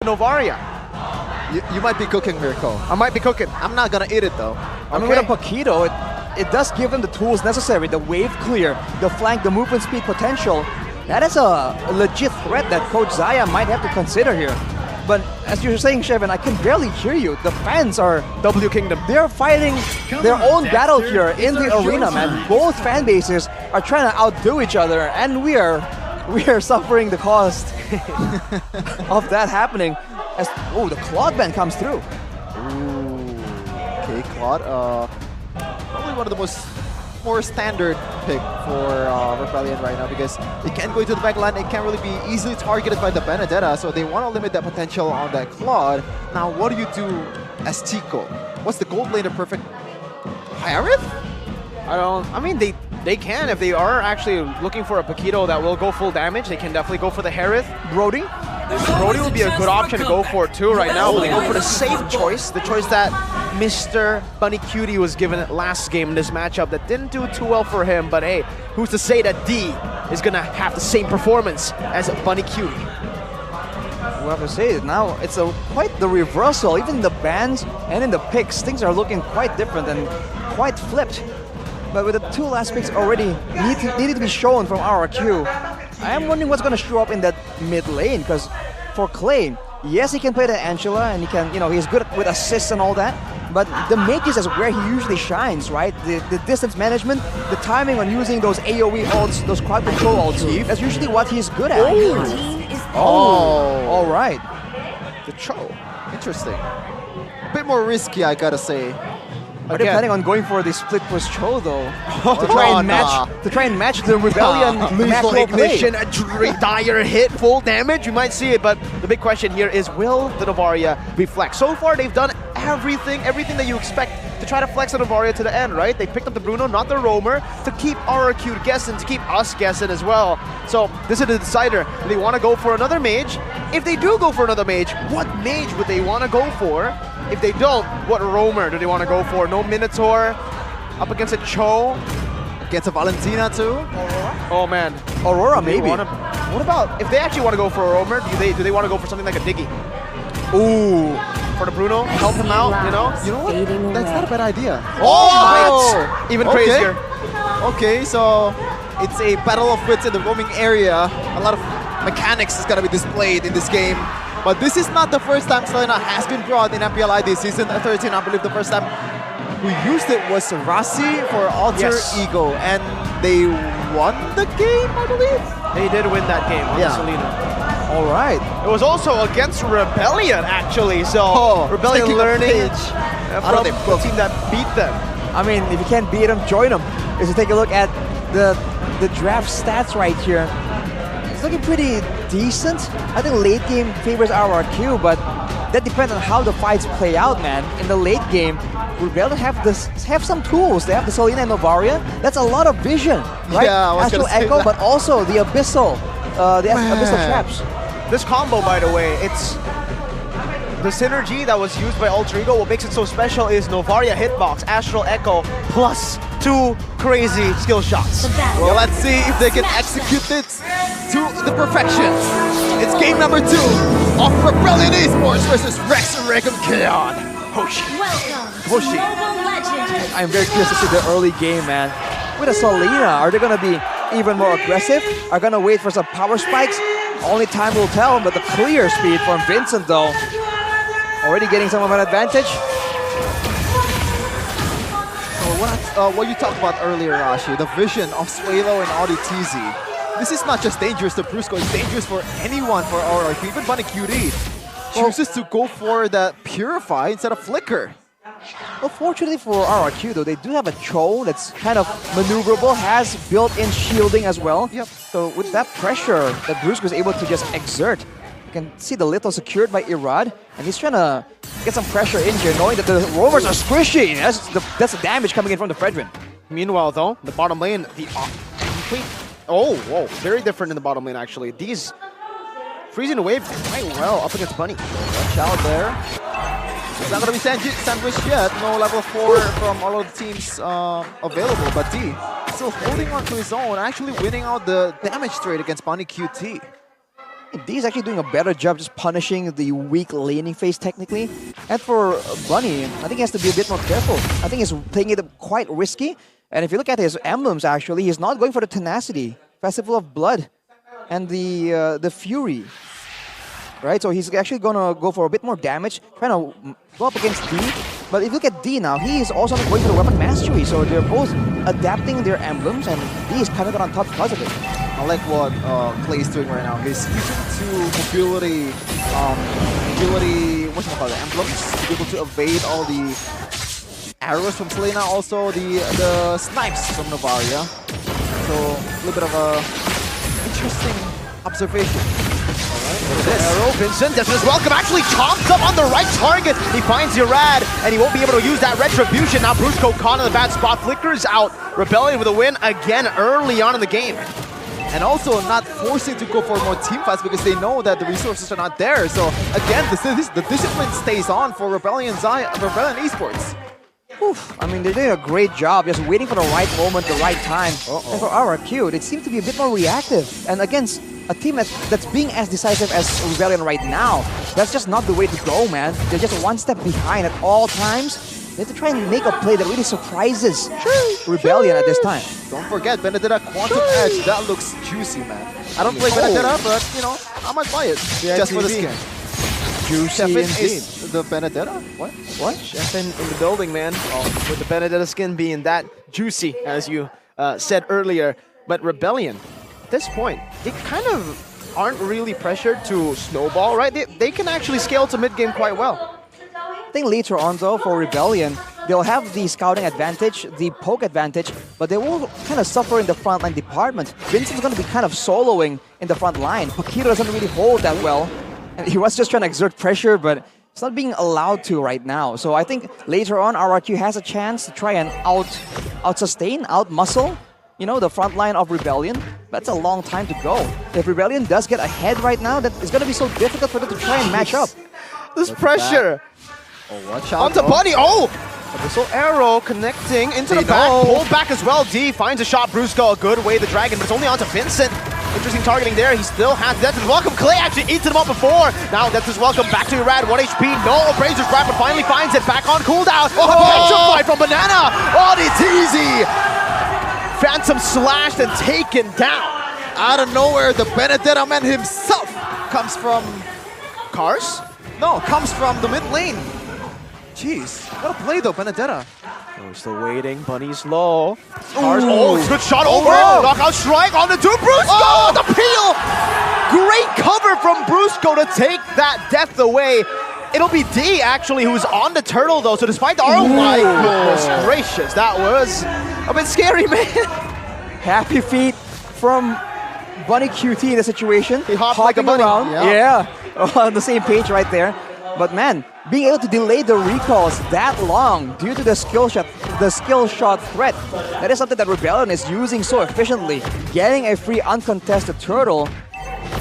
Novaria. You might be cooking, Mirko. I might be cooking. I'm not gonna eat it though. I mean, with a Paquito, it does give them the tools necessary, the wave clear, the flank, the movement speed potential. That is a legit threat that Coach Zaya might have to consider here. But as you're saying, Shevin, I can barely hear you. The fans are W Kingdom. They're fighting their own battle here in the arena, man. Both fan bases are trying to outdo each other, and we are suffering the cost of that happening. As the Claude Band comes through. Ooh, okay, Claude. Probably one of the more standard pick for Rebellion right now because it can't go into the backline. It can't really be easily targeted by the Benedetta, so they want to limit that potential on that Claude. Now, what do you do as Tico? What's the gold laner perfect? Harith? I mean, they can if they are actually looking for a Paquito that will go full damage. They can definitely go for the Harith. Brody? Brody would be a good option to go for too right now. Will they go for the safe choice? The choice that Mr. Bunny Cutie was given last game in this matchup that didn't do too well for him. But hey, who's to say that D is going to have the same performance as Bunny Cutie? We'll have to say it now. It's quite the reversal. Even in the bans and in the picks, things are looking quite different and quite flipped. But with the two last picks already needed to be shown from RRQ, I am wondering what's going to show up in that mid lane, because for Clay, yes, he can play the Angela and he can, he's good with assists and all that, but the mages is where he usually shines, right? The distance management, the timing on using those AoE ults, those quad control ults, that's usually what he's good at. All right. The Cho. Interesting. A bit more risky, I gotta say. Are they planning on going for the split push Cho though? to try and match the Rebellion lethal macro ignition, play. a dire hit, full damage. You might see it, but the big question here is, will the Novaria be flexed? So far, they've done everything that you expect to try to flex the Novaria to the end, right? They picked up the Bruno, not the Roamer, to keep RRQ guessing, to keep us guessing as well. So this is the decider. Do they want to go for another mage? If they do go for another mage, what mage would they want to go for? If they don't, what Roamer do they want to go for? No Minotaur, up against a Cho. Against a Valentina too? Aurora? Oh man. Aurora maybe. What about, if they actually want to go for a Roamer, do they want to go for something like a Diggy? Ooh. For the Bruno, help him out, You know what? That's not a bad idea. Oh! Even crazier. Okay, so it's a battle of wits in the roaming area. A lot of mechanics is going to be displayed in this game. But this is not the first time Selena has been brought in MPL ID Season 13. I believe the first time who used it was Rasi for Alter Ego. And they won the game, I believe? They did win that game on Selena. All right. It was also against Rebellion, actually. So Rebellion learning from the team that beat them. I mean, if you can't beat them, join them. If you take a look at the draft stats right here, it's looking pretty decent. I think late game favors RRQ, but that depends on how the fights play out, man. In the late game, Rebellion have some tools. They have the Selena and Novaria. That's a lot of vision, right? Yeah, Astral Echo, but also the Abyssal, Abyssal traps. This combo, by the way, it's the synergy that was used by Alter Ego. What makes it so special is Novaria hitbox, Astral Echo, plus 2 crazy skill shots. Well, let's see if they can execute it to the perfection. It's game number 2 of Rebellion Esports versus Rex and Regum Keon. Hoshi. Hoshi. I'm very curious to see the early game, man. With a Selena, are they going to be even more aggressive? Are going to wait for some power spikes? Only time will tell, but the clear speed from Vincent, though, already getting some of an advantage. What you talked about earlier, Rashi, the vision of Swalo and Audi TZ. This is not just dangerous to Brusco, it's dangerous for anyone for RRQ. Even Bunny QD chooses to go for that Purify instead of Flicker. Well, fortunately for RRQ, though, they do have a Cho that's kind of maneuverable, has built-in shielding as well. Yep. So with that pressure that Brusco is able to just exert, you can see the little secured by Irad, and he's trying to get some pressure in here, knowing that the roamers are squishy. That's the damage coming in from the Fredrin. Meanwhile, though, the bottom lane, the complete... Oh, whoa, very different in the bottom lane, actually. These freezing the wave quite well up against Bunny. Watch out there. It's not going to be sandwiched yet. No level 4 from all of the teams available, but D still holding on to his own, actually winning out the damage trade against Bunny QT. D's actually doing a better job just punishing the weak laning phase technically. And for Bunny, I think he has to be a bit more careful. I think he's playing it quite risky. And if you look at his emblems, actually, he's not going for the Tenacity, Festival of Blood, and the Fury. Right, so he's actually gonna go for a bit more damage, trying to go up against D. But if you look at D now, he is also going for the weapon mastery. So they're both adapting their emblems, and D is coming out on top because of it. I like what Clay is doing right now. He's using two mobility, what's it called, emblems to be able to evade all the arrows from Selena, also the snipes from Novaria. So a little bit of a interesting observation. Arrow, Vincent, does his welcome, actually chomps up on the right target. He finds Urad, and he won't be able to use that retribution. Now Brusco caught in the bad spot, flickers out. Rebellion with a win again early on in the game. And also not forcing to go for more team fights because they know that the resources are not there. So again, the discipline stays on for Rebellion Esports. Oof. I mean, they're doing a great job just waiting for the right moment, the right time. And for RRQ, they seem to be a bit more reactive. And against a team that's being as decisive as Rebellion right now, that's just not the way to go, man. They're just one step behind at all times. They have to try and make a play that really surprises Rebellion at this time. Don't forget, Benedetta Quantum Edge. That looks juicy, man. I don't play Benedetta, but, you know, I might buy it just for the skin. Juicy indeed. The Benedetta? What? Chefin in the building, man. With the Benedetta skin being that juicy, as you said earlier. But Rebellion, at this point, they kind of aren't really pressured to snowball, right? They can actually scale to mid-game quite well. I think later on, though, for Rebellion, they'll have the scouting advantage, the poke advantage, but they will kind of suffer in the frontline department. Vincent's going to be kind of soloing in the front line. Paquito doesn't really hold that well. And he was just trying to exert pressure, but it's not being allowed to right now. So I think later on, RRQ has a chance to try and out-sustain, out-muscle, you know, the front line of Rebellion. That's a long time to go. If Rebellion does get ahead right now, that it's going to be so difficult for them to try and match up. This pressure. Oh, watch out. Onto Buddy. Oh! So arrow connecting into the back. Pulled back as well. D finds a shot. Brusco, a good way the dragon, but it's only onto Vincent. Interesting targeting there. He still has Death's Welcome. Clay actually eats him up before. Now Death's Welcome back to Urad. 1 HP. No Appraiser's Grab, but finally finds it. Back on cooldown. Oh! Petrified from Banana. Oh, it's easy. Phantom slashed and taken down. Out of nowhere, the Benedetta man himself comes from... Cars? No, comes from the mid lane. Jeez, what a play though, Benedetta. Oh, we're still waiting. Bunny's low. Cars. Oh, good shot over. Knockout strike on the two. Brusco, the peel. Great cover from Brusco to take that death away. It'll be D actually who's on the turtle though. So despite the oh my goodness gracious, that was a bit scary, man. Happy feet from Bunny QT in the situation. He hopped like a bunny. Around. Yeah. On the same page right there. But man, being able to delay the recalls that long due to the skill shot threat, that is something that Rebellion is using so efficiently. Getting a free uncontested turtle,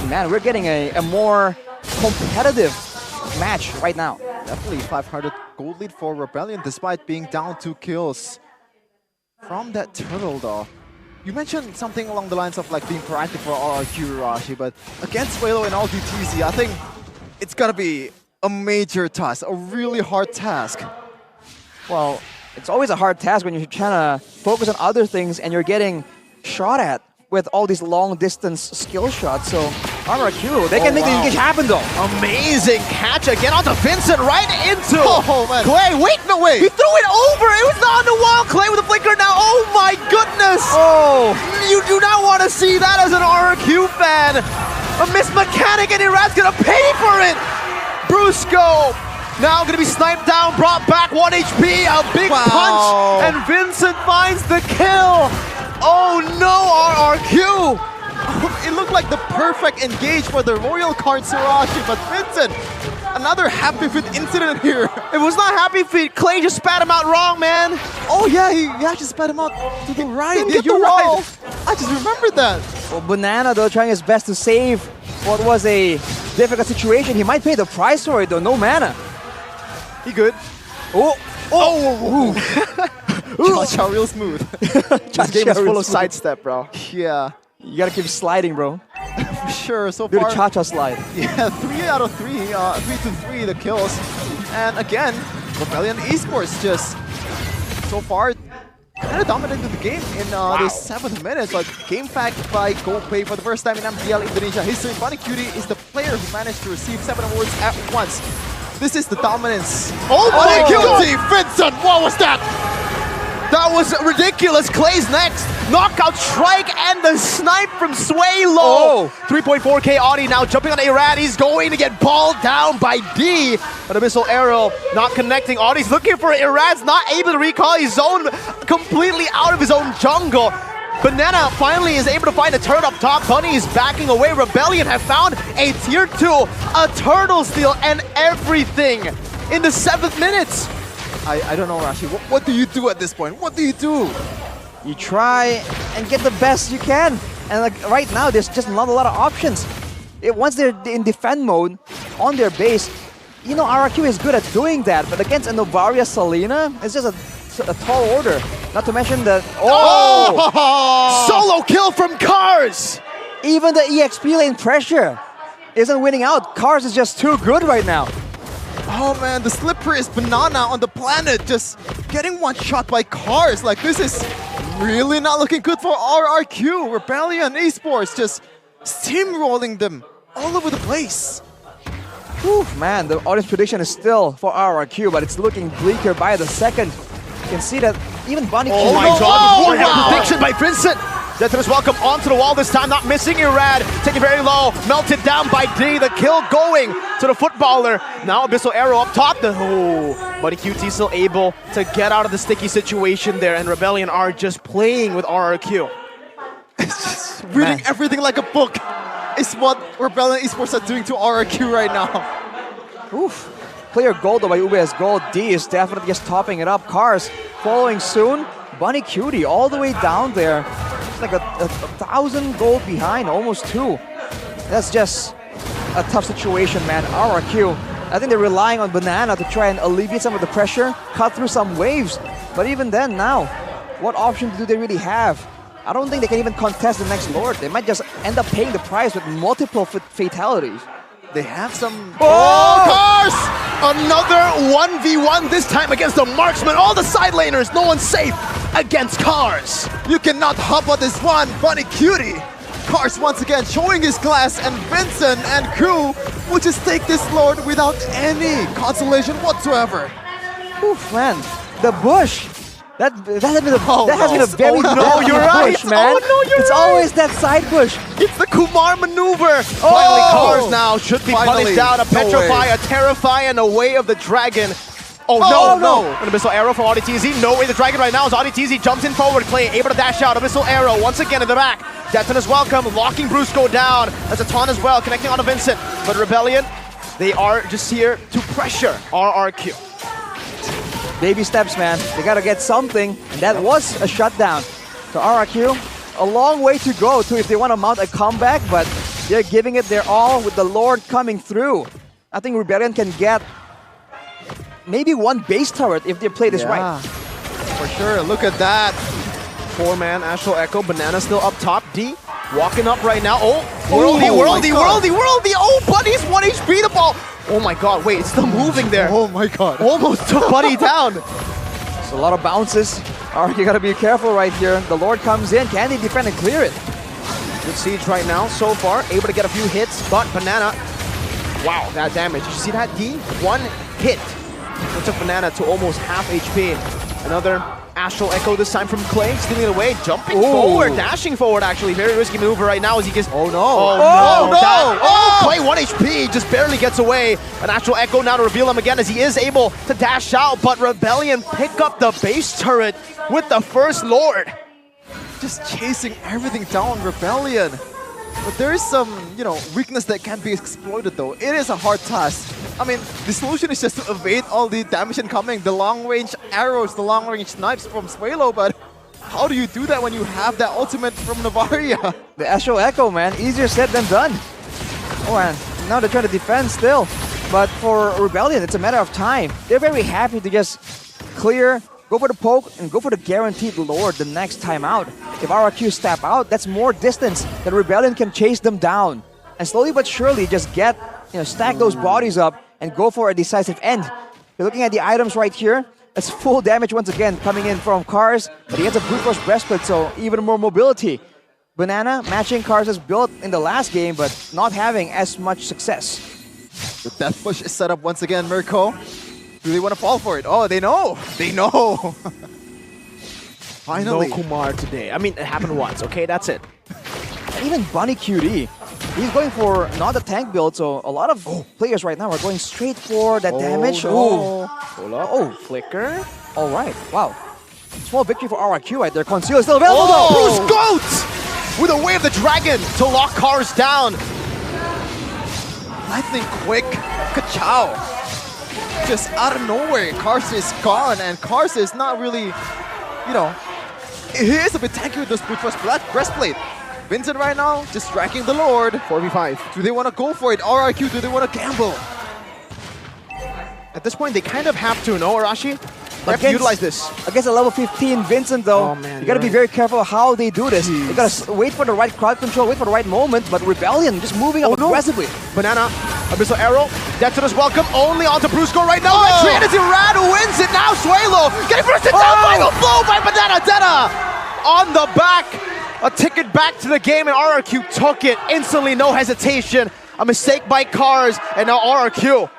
man, we're getting a more competitive match right now. Definitely 500 gold lead for Rebellion despite being down 2 kills from that turtle though. You mentioned something along the lines of like being proactive for RRQ Hoshi, but against Velo and all DTZ, I think it's gonna be a major task, a really hard task. Well, it's always a hard task when you're trying to focus on other things and you're getting shot at with all these long-distance skill shots. So RRQ, they can make the engage happen though. Amazing catch again onto Vincent, right into man. Clay. Wait, no way. He threw it over. It was not on the wall. Clay with a flicker now. Oh my goodness. Oh, you do not want to see that as an RRQ fan. A missed mechanic and Irad's gonna pay for it. Brusco now going to be sniped down, brought back 1 HP, a big punch, and Vincent finds the kill. Oh no, RRQ. It looked like the perfect engage for the Royal card Sirachi, but Vincent, another happy feet incident here. It was not happy feet. Clay just spat him out wrong, man. Oh yeah, he actually spat him out to the right. Yeah, you're right. I just remembered that. Well, Banana though trying his best to save what was a difficult situation. He might pay the price for it though, no mana. He good. Cha-cha real smooth. This game is full of sidestep, bro. Yeah. You gotta keep sliding, bro. sure. So Do the far, cha-cha slide. yeah, 3 out of 3, 3 to 3 the kills. And again, Rebellion Esports just so far kind of dominated the game in the 7th minute, but game fact by GoPay for the first time in MPL Indonesia history. Bunny Cutie is the player who managed to receive 7 awards at once. This is the dominance. Oh my God! Cutie, Vincent, what was that? That was ridiculous. Clay's next. Knockout strike and the snipe from Swaylo. 3.4k Audi now jumping on Arad. He's going to get balled down by D. But a missile arrow not connecting. Audi's looking for Arad's not able to recall his zone completely out of his own jungle. Banana finally is able to find a turret up top. Bunny is backing away. Rebellion have found a tier 2, a turtle steal, and everything in the 7th minute. I don't know, Rashi. What do you do at this point? What do you do? You try and get the best you can. And like right now, there's just not a lot of options. Once they're in defend mode on their base, you know RRQ is good at doing that. But against a Novaria Selena, it's just a tall order. Not to mention the solo kill from Cars. Even the EXP lane pressure isn't winning out. Cars is just too good right now. Oh man, the slipperyest banana on the planet just getting one shot by Cars. Like, this is really not looking good for RRQ. Rebellion Esports just steamrolling them all over the place. Whew, man, the audience prediction is still for RRQ, but it's looking bleaker by the second. You can see that even Bunny... Oh my God, what a prediction by Vincent! Zetanus welcome onto the wall this time, not missing Irad, taking very low, melted down by D, the kill going to the footballer. Now Abyssal Arrow up top, Buddy QT still able to get out of the sticky situation there, and Rebellion are just playing with RRQ. It's just reading everything like a book is what Rebellion Esports are doing to RRQ right now. Oof. Clear gold though by UBS Gold. D is definitely just topping it up. Cars following soon. Bunny Cutie all the way down there. It's like a 1,000 gold behind, almost 2. That's just a tough situation, man. RRQ, I think they're relying on Banana to try and alleviate some of the pressure, cut through some waves. But even then now, what option do they really have? I don't think they can even contest the next Lord. They might just end up paying the price with multiple fatalities. They have some... Cars! Another 1v1, this time against the marksman. All the side laners, no one's safe against Cars. You cannot hop on this one, Bunny Cutie. Cars once again showing his class, and Vincent and crew will just take this Lord without any consolation whatsoever. Oof, man. The bush. That has been a very you're right. bush, man. It's always that side bush. It's the Kumar maneuver. Finally, Cars now should be punished down. A Petrify, a Terrify, and a Way of the Dragon. No. An Abyssal Arrow from AudiTZ. No way the Dragon right now as AudiTZ jumps in forward. Clay able to dash out. Abyssal Arrow once again in the back. Detonus welcome. Locking Brusco down. As a taunt as well. Connecting onto Vincent. But Rebellion, they are just here to pressure RRQ. Baby steps, man. They gotta get something. And that was a shutdown. So RRQ, a long way to go to if they want to mount a comeback, but they're giving it their all with the Lord coming through. I think Rebellion can get maybe one base turret if they play this right. For sure, look at that. 4-man Astral Echo, Banana still up top. D walking up right now. Worldy. Oh, Buddy's 1 HP the ball. Oh my God, wait, it's still moving there. Oh my God. Almost took Buddy down. It's a lot of bounces. You gotta be careful right here. The Lord comes in. Can they defend and clear it? Good siege right now so far. Able to get a few hits, but Banana. Wow, that damage. Did you see that, D? 1 hit. It took Banana to almost half HP. Another Astral Echo this time from Clay, stealing it away, jumping forward, dashing forward actually. Very risky maneuver right now as he gets... Oh no! Clay 1 HP, just barely gets away. An Astral Echo now to reveal him again as he is able to dash out, but Rebellion pick up the base turret with the first Lord. Just chasing everything down, Rebellion. But there is some, weakness that can be exploited though. It is a hard task. I mean, the solution is just to evade all the damage incoming, the long-range arrows, the long-range snipes from Swaylo, but how do you do that when you have that ultimate from Novaria? The Astral Echo, man, easier said than done. Oh, and now they're trying to defend still. But for Rebellion, it's a matter of time. They're very happy to just clear, go for the poke, and go for the guaranteed Lord the next time out. If RRQ step out, that's more distance that Rebellion can chase them down. and slowly but surely just stack those bodies up and go for a decisive end. You're looking at the items right here. It's full damage once again coming in from Cars, but he has a brute force breastplate, so even more mobility. Banana matching Cars' build in the last game, but not having as much success. The death push is set up once again, Mirko. Do they want to fall for it? Oh, they know. They know. Finally. No Kumar today. I mean, it happened once, okay? That's it. And even Bunny QD, he's going for not a tank build, so a lot of players right now are going straight for that damage. No. Hold up. Oh, flicker. All right, wow. Small victory for RRQ right there. Conceal is still available though. Bruce Goat with a Way of the Dragon to lock Cars down. Lightning quick. Ka-chow. Just out of nowhere, Cars is gone, and Cars is not really, you know, he is a bit tanky with this brute force breastplate. Vincent right now, just striking the Lord. 4v5. Do they want to go for it? RRQ, do they want to gamble? At this point, they kind of have to, no, Arashi? They have to utilize this. Against a level 15 Vincent, though, Oh, man, you gotta be very careful how they do this. You gotta wait for the right crowd control, wait for the right moment, but Rebellion just moving up aggressively. Banana, Abyssal Arrow, Detona's welcome, only onto Brusco right now. Trinity Rad wins it now, Suelo getting bursted down, final blow by Banana Deta on the back. A ticket back to the game, and RRQ took it instantly, no hesitation. A mistake by Cars, and now RRQ.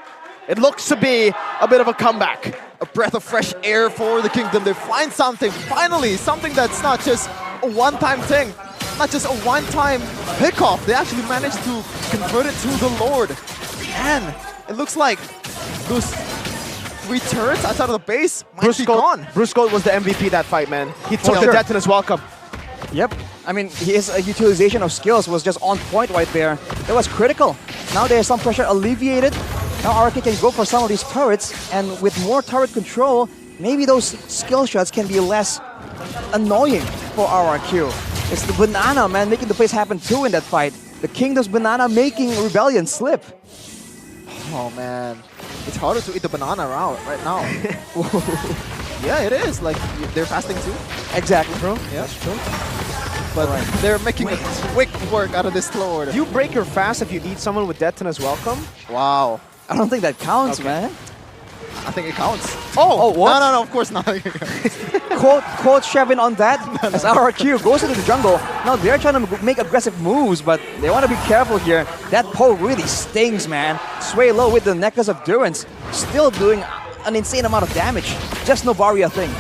It looks to be a bit of a comeback. A breath of fresh air for the Kingdom. They find something, finally, something that's not just a one-time thing, not just a one-time pickoff. They actually managed to convert it to the Lord. And it looks like those 3 turrets outside of the base might be gone. Brusco was the MVP that fight, man. He took the Detona's welcome. Yep. I mean, his utilization of skills was just on point right there. That was critical. Now there's some pressure alleviated. Now RRQ can go for some of these turrets, and with more turret control, maybe those skill shots can be less annoying for RRQ. It's the Banana, man, making the plays happen too in that fight. The Kingdom's Banana making Rebellion slip. Oh man, it's harder to eat the banana right now. Yeah, it is. Like, they're fasting too. Exactly, bro. Yeah, that's true. But they're making a quick work out of this Lord. You break your fast if you eat someone with Detona's welcome? Wow. I don't think that counts, man. I think it counts. Oh, what? No, of course not. Quote Shevin on that, as RRQ goes into the jungle. Now they're trying to make aggressive moves, but they want to be careful here. That pole really stings, man. Sway low with the Necklace of Durance, still doing an insane amount of damage. Just Novaria thing.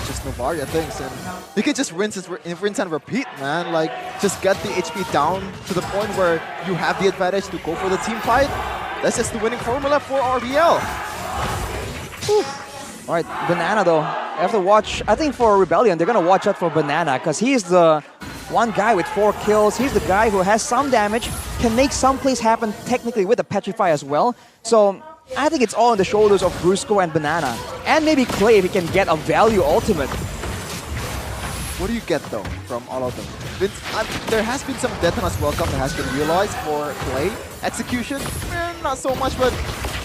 Just Novaria things, and you can just rinse and repeat, man. Like, just get the HP down to the point where you have the advantage to go for the team fight. That's just the winning formula for RBL. All right, Banana though. I have to watch. I think for Rebellion, they're gonna watch out for Banana because he's the one guy with 4 kills. He's the guy who has some damage, can make some plays happen technically with the Petrify as well. So I think it's all on the shoulders of Brusco and Banana, and maybe Clay if he can get a value ultimate. What do you get though from all of them? There has been some Detona's welcome that has been realized for Clay. Execution, not so much, but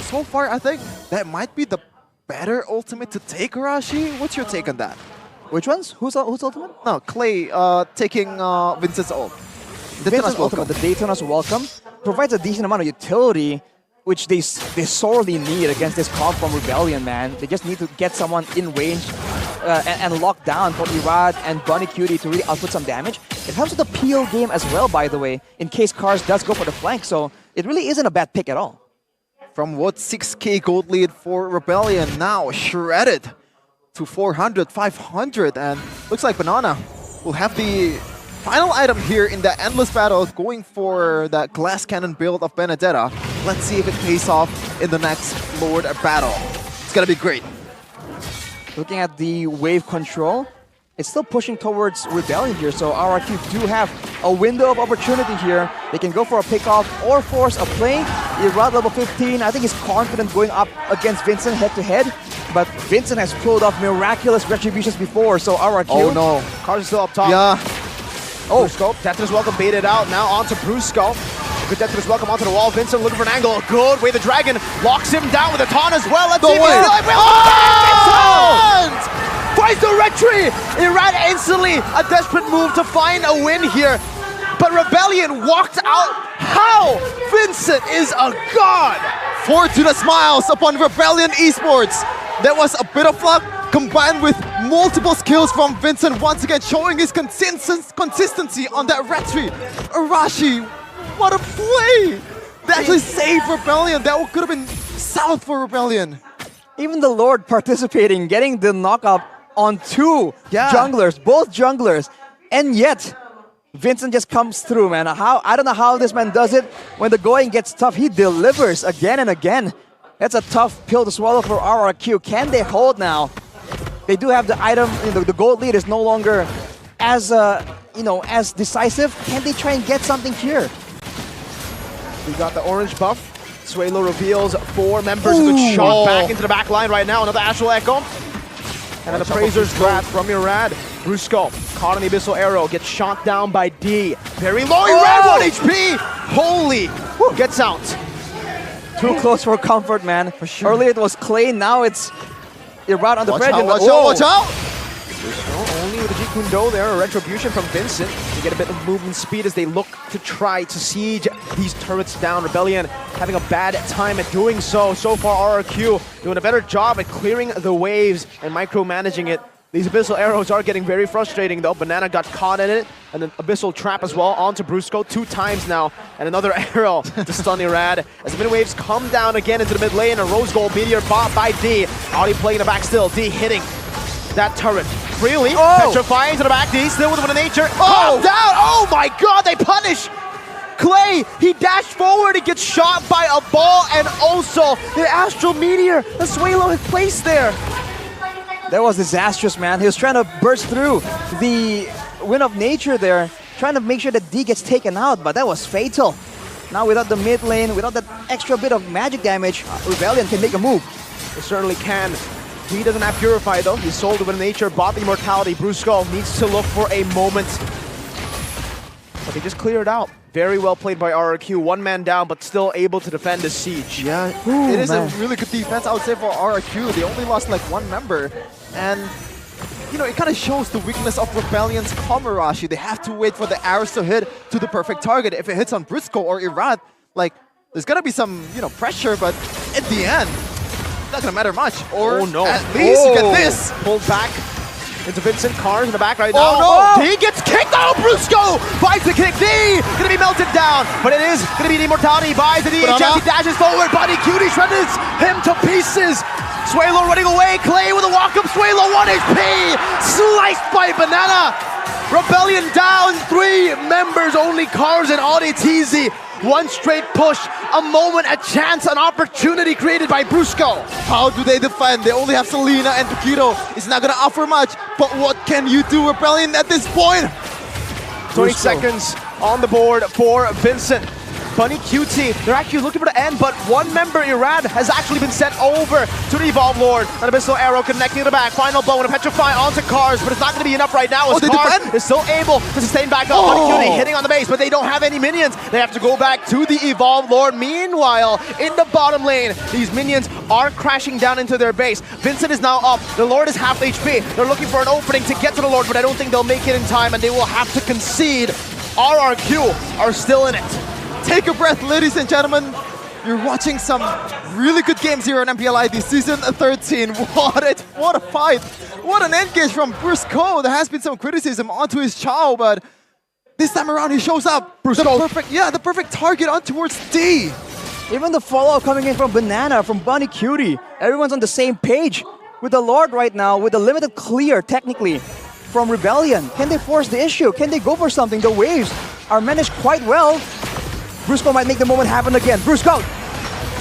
so far I think that might be the better ultimate to take, Arashi. What's your take on that? Which ones? Who's ultimate? No, Clay taking Vincent's ult. Vincent's ultimate, the Daytona's welcome, provides a decent amount of utility, which they sorely need against this comp from Rebellion, man. They just need to get someone in range and lock down for Irad and Bunny Cutie to really output some damage. It helps with the PO game as well, by the way, in case Cars does go for the flank, so it really isn't a bad pick at all. From what 6k gold lead for Rebellion, now shredded to 400, 500, and looks like Banana will have the final item here in the endless battle, going for that glass cannon build of Benedetta. Let's see if it pays off in the next Lord battle. It's gonna be great. Looking at the wave control, it's still pushing towards Rebellion here, so RRQ do have a window of opportunity here. They can go for a pickoff or force a play. Irad level 15, I think he's confident going up against Vincent head-to-head, but Vincent has pulled off miraculous retributions before, so RRQ... Oh no. Cars is still up top. Yeah. Oh, Brusco. Detona's welcome baited out. Now onto Brusco. Good Detona's welcome onto the wall. Vincent looking for an angle. Good way the Dragon locks him down with a taunt as well. Let's see if he's Vincent! Finds the retry! Irad instantly a desperate move to find a win here. but Rebellion walked out. How? Vincent is a god! Fortuna smiles upon Rebellion Esports. That was a bit of luck combined with multiple skills from Vincent, once again showing his consistency on that red tree. Arashi, what a play! They actually saved Rebellion. That could have been south for Rebellion. Even the Lord participating, getting the knockout on two junglers, both junglers, and yet Vincent just comes through, man. I don't know how this man does it. When the going gets tough, he delivers again and again. That's a tough pill to swallow for RRQ. Can they hold now? They do have the item. The gold lead is no longer as as decisive. Can they try and get something here? We got the orange buff. Suelo reveals 4 members of the shot back into the back line right now. Another Astral Echo. And an Appraiser's Grab from Irad. Brusco caught on the Abyssal Arrow, gets shot down by D. Very low, Irad 1 HP! Holy! Gets out. Too close for comfort, man. For sure. Earlier it was Clay, now it's Irad on the bridge. Watch out! Only with the Jeet Kune Do there, a retribution from Vincent to get a bit of movement speed as they look to try to siege these turrets down. Rebellion having a bad time at doing so. So far, RRQ doing a better job at clearing the waves and micromanaging it. These Abyssal Arrows are getting very frustrating though. Banana got caught in it, and an Abyssal Trap as well onto Brusco 2 times now. And another arrow to stun Irad. As the mid waves come down again into the mid lane, a Rose Gold Meteor bought by D. Audi playing the back still, D hitting that turret freely, petrifying to the back, D still with one of nature. Down! Oh my god, they punish! Clay, he dashed forward, he gets shot by a ball, and also the Astral Meteor that Suelo had placed there. That was disastrous, man. He was trying to burst through the Wind of Nature there, trying to make sure that D gets taken out, but that was fatal. Now without the mid lane, without that extra bit of magic damage, Rebellion can make a move. They certainly can. D doesn't have Purify though. He sold the Wind of Nature, bought the Immortality. Brusco needs to look for a moment. But they just cleared out. Very well played by RRQ. 1 man down, but still able to defend the siege. Yeah, it is a really good defense, I would say, for RRQ. They only lost like 1 member. And, you know, it kind of shows the weakness of Rebellion's Komarashi. They have to wait for the arrows to hit to the perfect target. If it hits on Brusco or Irad, like, there's gonna be some, pressure, but at the end, it's not gonna matter much. Or at least you get this. Pulled back into Vincent. Cars in the back right now. D gets kicked. Brusco buys the kick. D gonna be melted down, but it is gonna be the Immortality. Buys the D. He dashes forward. Buddy Cutie shreds him to pieces. Suelo running away. Clay with a walk-up. Suelo 1 HP. Sliced by Banana. Rebellion down 3 members. Only Cars and Audi TZ. 1 straight push, a moment, a chance, an opportunity created by Brusco. How do they defend? They only have Selena and Paquito. It's not gonna offer much, but what can you do, Rebellion, at this point? 20 seconds on the board for Vincent. Bunny QT, they're actually looking for the end, but 1 member, Irad, has actually been sent over to the Evolve Lord. An Abyssal Arrow connecting to the back. Final blow and a Petrify onto Cars, but it's not going to be enough right now as Cars is still able to sustain back up. Bunny QT hitting on the base, but they don't have any minions. They have to go back to the Evolve Lord. Meanwhile, in the bottom lane, these minions are crashing down into their base. Vincent is now up. The Lord is half HP. They're looking for an opening to get to the Lord, but I don't think they'll make it in time, and they will have to concede. RRQ are still in it. Take a breath, ladies and gentlemen. You're watching some really good games here on MPL ID Season 13. What a fight. What an engage from Brusco. There has been some criticism onto his Chao, but this time around he shows up. The perfect target on towards D. Even the follow-up coming in from Banana, from Bunny Cutie. Everyone's on the same page with the Lord right now, with a limited clear, technically, from Rebellion. Can they force the issue? Can they go for something? The waves are managed quite well. Brusco might make the moment happen again. Brusco!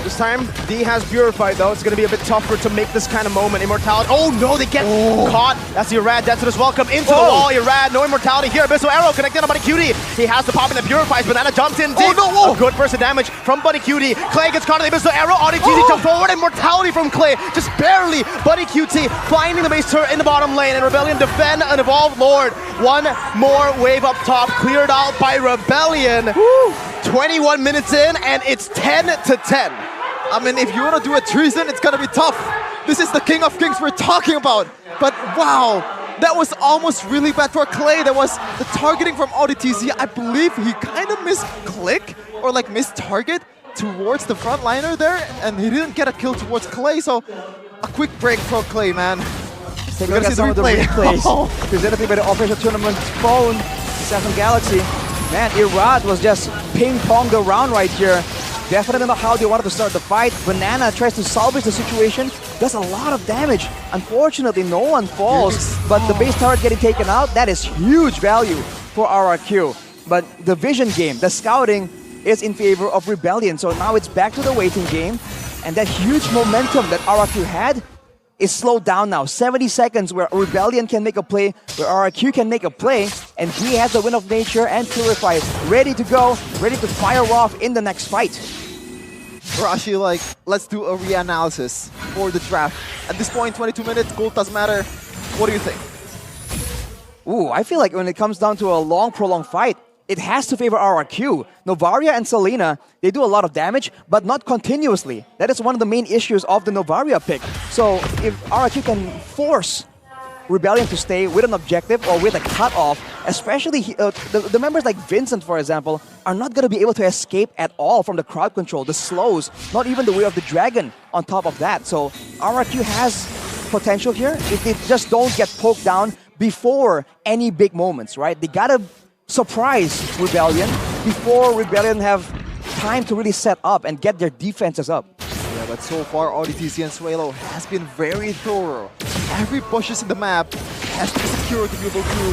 This time, D has Purified though. It's going to be a bit tougher to make this kind of moment. Immortality. Oh no, they get caught. That's the Irad. Death to this welcome into the wall. Irad, no Immortality here. Abyssal Arrow connected on Buddy Cutie. He has to pop in the Purifies. Banana jumps in deep. A good burst of damage from Buddy Cutie. Clay gets caught on the Abyssal Arrow. Audi TZ jumps forward. Immortality from Clay. Just barely. Buddy Cutie finding the base turret in the bottom lane. And Rebellion defend an Evolved Lord. 1 more wave up top. Cleared out by Rebellion. 21 minutes in, and it's 10-10. I mean, if you want to do a treason, it's going to be tough. This is the King of Kings we're talking about. But wow, That was almost really bad for Clay. That was the targeting from ODTZ. I believe he kind of misclick or like missed target towards the frontliner there, and he didn't get a kill towards Clay. So a quick break for Clay, man. Take a look at some of the replays presented by the official tournament phone, Samsung Galaxy. Man, Irad was just ping-pong the round right here. Definitely not how they wanted to start the fight. Banana tries to salvage the situation, does a lot of damage. Unfortunately, no one falls, but the base turret getting taken out, that is huge value for RRQ. But the vision game, the scouting, is in favor of Rebellion. So now it's back to the waiting game, and that huge momentum that RRQ had is slowed down now. 70 seconds where Rebellion can make a play, where RRQ can make a play, and he has the Wind of Nature and Purify ready to go, ready to fire off in the next fight. Hoshi, like, let's do a reanalysis for the draft. At this point, 22 minutes, gold doesn't matter. What do you think? Ooh, I feel like when it comes down to a long, prolonged fight, it has to favor RRQ. Novaria and Selena, they do a lot of damage, but not continuously. That is one of the main issues of the Novaria pick. So if RRQ can force Rebellion to stay with an objective or with a cutoff, especially the members like Vincent, for example, are not going to be able to escape at all from the crowd control, the slows, not even the Way of the Dragon on top of that. So RRQ has potential here if they just don't get poked down before any big moments, right? They got to surprise Rebellion before Rebellion have time to really set up and get their defenses up. Yeah, but so far ODTZ and Suelo has been very thorough. Every bushes in the map has to be secure to be able to,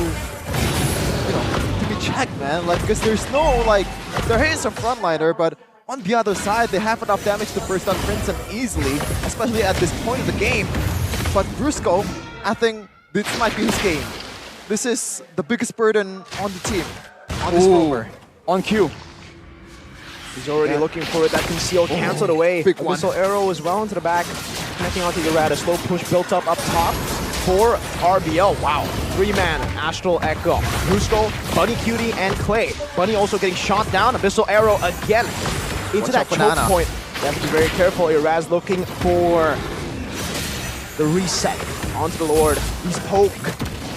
you know, to be checked, man. Like, because there's no, like, there is a frontliner, but on the other side, they have enough damage to burst down Vincent easily, especially at this point of the game. But Brusco, I think this might be his game. This is the biggest burden on the team, on this rover. On cue. He's already looking for it. That conceal canceled away. Big one. Whistle arrow as well into the back. Connecting onto Irad. A slow push built up top for RBL. Wow. 3-man Astral Echo. Brusco, Bunny Cutie, and Clay. Bunny also getting shot down. Abyssal arrow again into that choke point. You have to be very careful. Iraz looking for the reset onto the Lord. He's poke.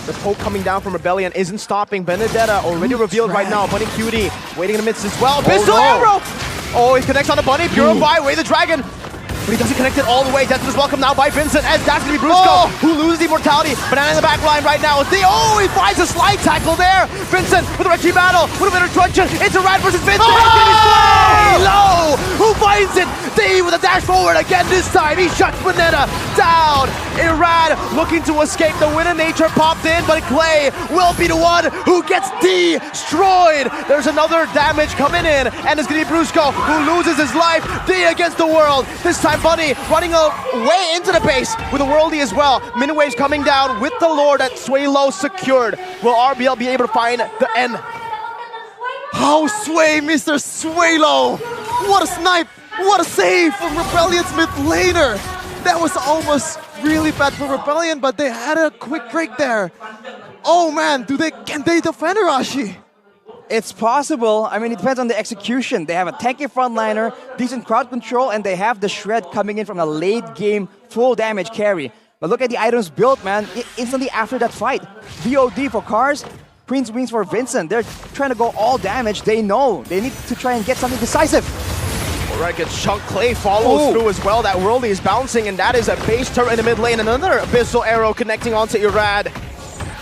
The poke coming down from Rebellion isn't stopping. Benedetta already revealed right now. Bunny Cutie waiting in the midst as well. Pistol arrow! Oh, he connects on the Bunny. Purify, Way the Dragon. But he doesn't connect it all the way. Death is welcome now by Vincent, as that's going to be Brusco, who loses immortality. Banana in the back line right now. He finds a slide tackle there. Vincent with a Reggie battle, with a bit of introduction. It's Irad versus Vincent. Low! Who finds it? D with a dash forward again this time. He shuts Banana down. Irad looking to escape. The Wind of Nature popped in, but Clay will be the one who gets destroyed. There's another damage coming in, and it's going to be Brusco who loses his life. D against the world. This time Bunny running away into the base with a worldie as well. Minwaves coming down with the Lord that Suelo secured. Will RBL be able to find the end? How Sway, Mr. Suelo! What a snipe! What a save from Rebellion's mid laner! That was almost really bad for Rebellion, but they had a quick break there. Oh man, can they defend Hoshi? It's possible. I mean, it depends on the execution. They have a tanky frontliner, decent crowd control, and they have the Shred coming in from a late game full damage carry. But look at the items built, man. Instantly after that fight. VOD for Cars, Prince Wings for Vincent. They're trying to go all damage. They know they need to try and get something decisive. Alright, good chunk. Clay follows through as well. That worldie is bouncing, and that is a base turret in the mid lane. Another Abyssal arrow connecting onto Irad.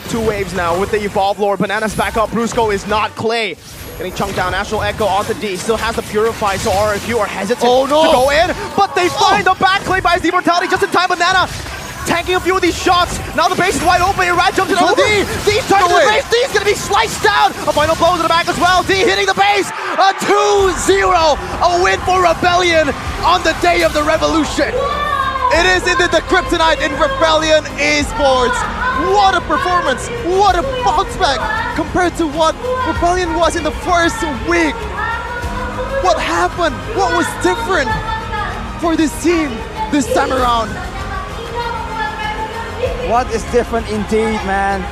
2 waves now with the Evolve Lord. Banana's back up. Brusco is not. Clay getting chunked down. Astral Echo onto D. Still has the Purify, so RRQ are hesitant to go in. But they find the back. Clay buys the immortality just in time. Banana tanking a few of these shots. Now the base is wide open. Irad jumps into the D. D turns to the base. D is going to be sliced down. A final blow to the back as well. D hitting the base. A 2-0. A win for Rebellion on the day of the revolution. It is indeed the kryptonite in Rebellion Esports. What a performance! What a bounce back compared to what Rebellion was in the first week. What happened? What was different for this team this time around? What is different indeed, man?